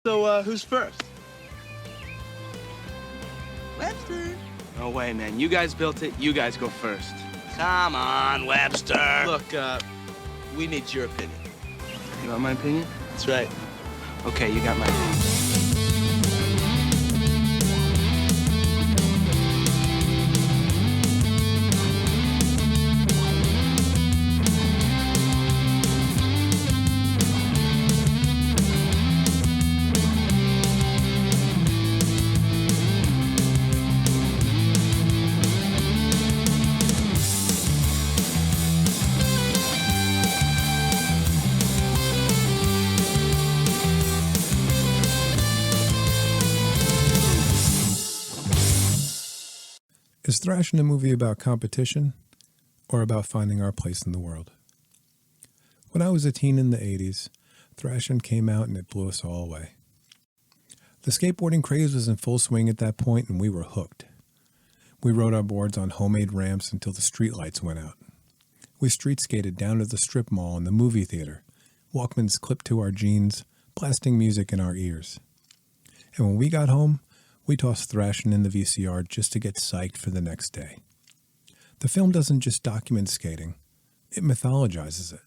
So, who's first? Webster. No way, man. You guys built it. You guys go first. Come on, Webster. Look, we need your opinion. You want my opinion? That's right. Okay, you got my opinion. Is Thrashin a movie about competition or about finding our place in the world? When I was a teen in the 80s, Thrashin came out and it blew us all away. The skateboarding craze was in full swing at that point and we were hooked. We rode our boards on homemade ramps until the streetlights went out. We street skated down to the strip mall and the movie theater, Walkmans clipped to our jeans, blasting music in our ears. And when we got home, we tossed Thrashin in the VCR just to get psyched for the next day. The film doesn't just document skating, it mythologizes it.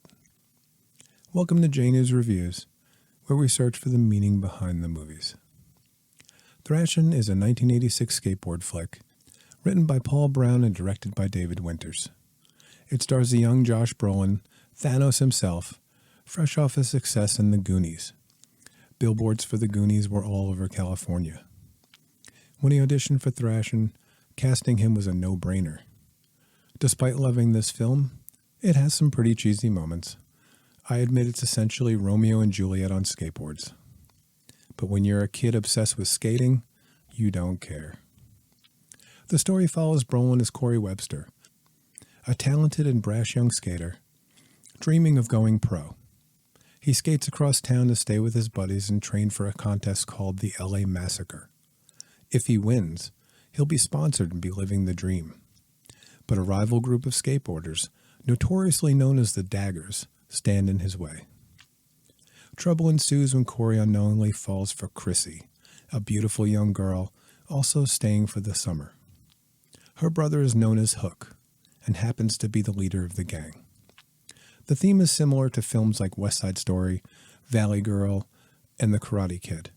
Welcome to JayNoo's Reviews, where we search for the meaning behind the movies. Thrashin is a 1986 skateboard flick, written by Paul Brown and directed by David Winters. It stars the young Josh Brolin, Thanos himself, fresh off his success in The Goonies. Billboards for The Goonies were all over California. When he auditioned for Thrashin, casting him was a no-brainer. Despite loving this film, it has some pretty cheesy moments. I admit it's essentially Romeo and Juliet on skateboards. But when you're a kid obsessed with skating, you don't care. The story follows Brolin as Corey Webster, a talented and brash young skater, dreaming of going pro. He skates across town to stay with his buddies and train for a contest called the LA Massacre. If he wins, he'll be sponsored and be living the dream. But a rival group of skateboarders, notoriously known as the Daggers, stand in his way. Trouble ensues when Corey unknowingly falls for Chrissy, a beautiful young girl, also staying for the summer. Her brother is known as Hook, and happens to be the leader of the gang. The theme is similar to films like West Side Story, Valley Girl, and The Karate Kid.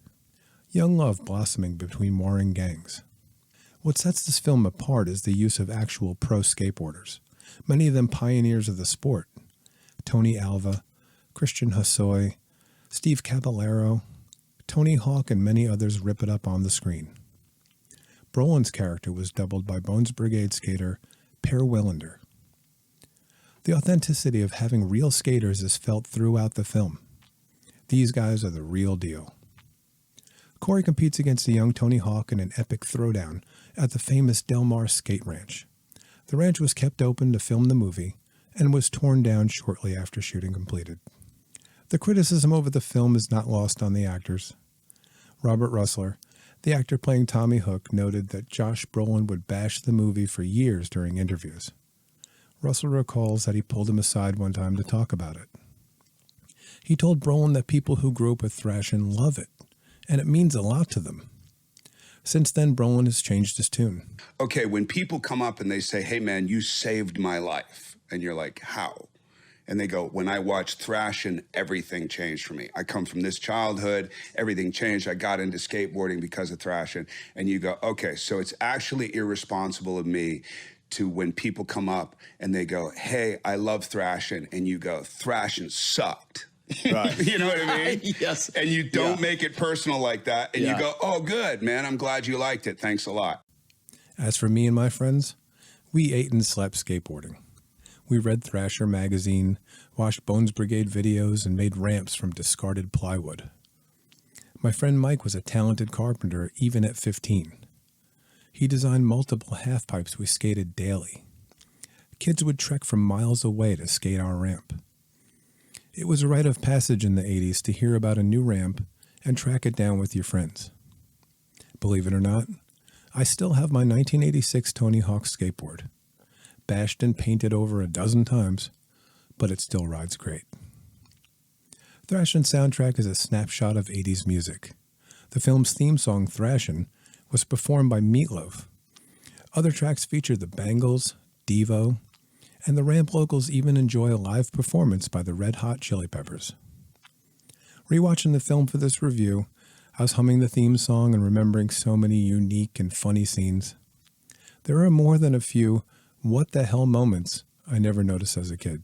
Young love blossoming between warring gangs. What sets this film apart is the use of actual pro skateboarders, many of them pioneers of the sport. Tony Alva, Christian Hosoi, Steve Caballero, Tony Hawk, and many others rip it up on the screen. Brolin's character was doubled by Bones Brigade skater Per Willander. The authenticity of having real skaters is felt throughout the film. These guys are the real deal. Corey competes against the young Tony Hawk in an epic throwdown at the famous Del Mar Skate Ranch. The ranch was kept open to film the movie and was torn down shortly after shooting completed. The criticism over the film is not lost on the actors. Robert Rusler, the actor playing Tommy Hook, noted that Josh Brolin would bash the movie for years during interviews. Rusler recalls that he pulled him aside one time to talk about it. He told Brolin that people who grew up with Thrashin love it, and it means a lot to them. Since then, Brolin has changed his tune. Okay, when people come up and they say, hey man, you saved my life, and you're like, how? And they go, when I watched Thrashin, everything changed for me. I come from this childhood, everything changed. I got into skateboarding because of Thrashin. And you go, okay, so it's actually irresponsible of me to, when people come up and they go, hey, I love Thrashin, and you go, Thrashin sucked. Right. You know what I mean? Yes. And you don't make it personal like that. And you go, oh, good, man. I'm glad you liked it. Thanks a lot. As for me and my friends, we ate and slept skateboarding. We read Thrasher magazine, watched Bones Brigade videos, and made ramps from discarded plywood. My friend Mike was a talented carpenter even at 15. He designed multiple half-pipes we skated daily. Kids would trek from miles away to skate our ramp. It was a rite of passage in the 80s to hear about a new ramp and track it down with your friends. Believe it or not, I still have my 1986 Tony Hawk skateboard. Bashed and painted over a dozen times, but it still rides great. Thrashin soundtrack is a snapshot of 80s music. The film's theme song, Thrashin', was performed by Meatloaf. Other tracks feature the Bangles, Devo, and the Ramp locals even enjoy a live performance by the Red Hot Chili Peppers. Rewatching the film for this review, I was humming the theme song and remembering so many unique and funny scenes. There are more than a few what the hell moments I never noticed as a kid.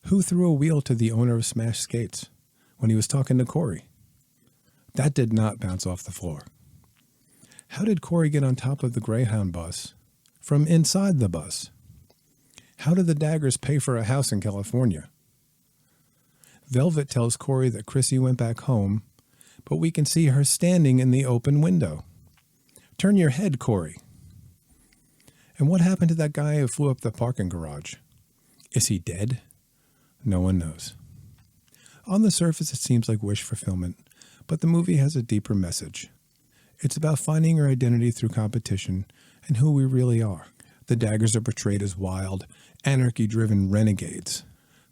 Who threw a wheel to the owner of Smash Skates when he was talking to Corey? That did not bounce off the floor. How did Corey get on top of the Greyhound bus from inside the bus? How did the Daggers pay for a house in California? Velvet tells Corey that Chrissy went back home, but we can see her standing in the open window. Turn your head, Corey. And what happened to that guy who flew up the parking garage? Is he dead? No one knows. On the surface, it seems like wish fulfillment, but the movie has a deeper message. It's about finding your identity through competition and who we really are. The Daggers are portrayed as wild, anarchy-driven renegades.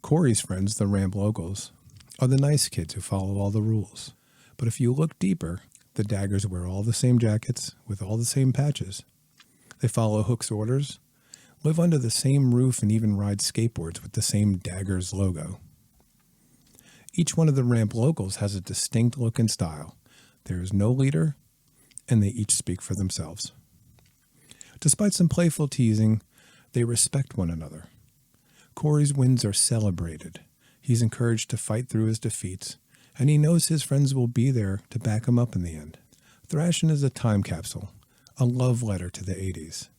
Corey's friends, the Ramp locals, are the nice kids who follow all the rules. But if you look deeper, the Daggers wear all the same jackets with all the same patches. They follow Hook's orders, live under the same roof, and even ride skateboards with the same Daggers logo. Each one of the Ramp locals has a distinct look and style. There is no leader, and they each speak for themselves. Despite some playful teasing, they respect one another. Corey's wins are celebrated. He's encouraged to fight through his defeats, and he knows his friends will be there to back him up in the end. Thrashin' is a time capsule, a love letter to the 80s.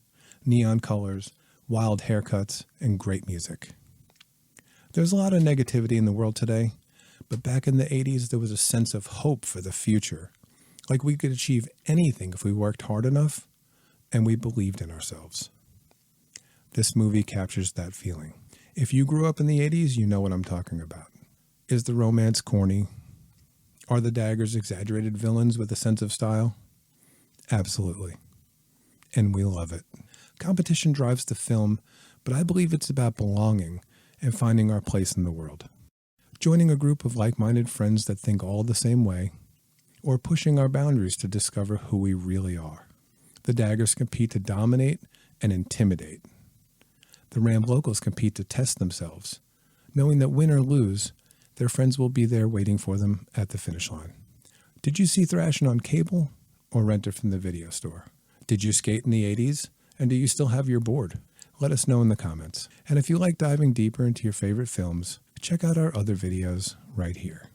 Neon colors, wild haircuts, and great music. There's a lot of negativity in the world today, but back in the 80s there was a sense of hope for the future, like we could achieve anything if we worked hard enough and we believed in ourselves. This movie captures that feeling. If you grew up in the 80s, you know what I'm talking about. Is the romance corny? Are the Daggers exaggerated villains with a sense of style? Absolutely. And we love it. Competition drives the film, but I believe it's about belonging and finding our place in the world. Joining a group of like-minded friends that think all the same way, or pushing our boundaries to discover who we really are. The Daggers compete to dominate and intimidate. The Ramp locals compete to test themselves, knowing that win or lose, their friends will be there waiting for them at the finish line. Did you see Thrashin' on cable or rent it from the video store? Did you skate in the 80s? And do you still have your board? Let us know in the comments. And if you like diving deeper into your favorite films, check out our other videos right here.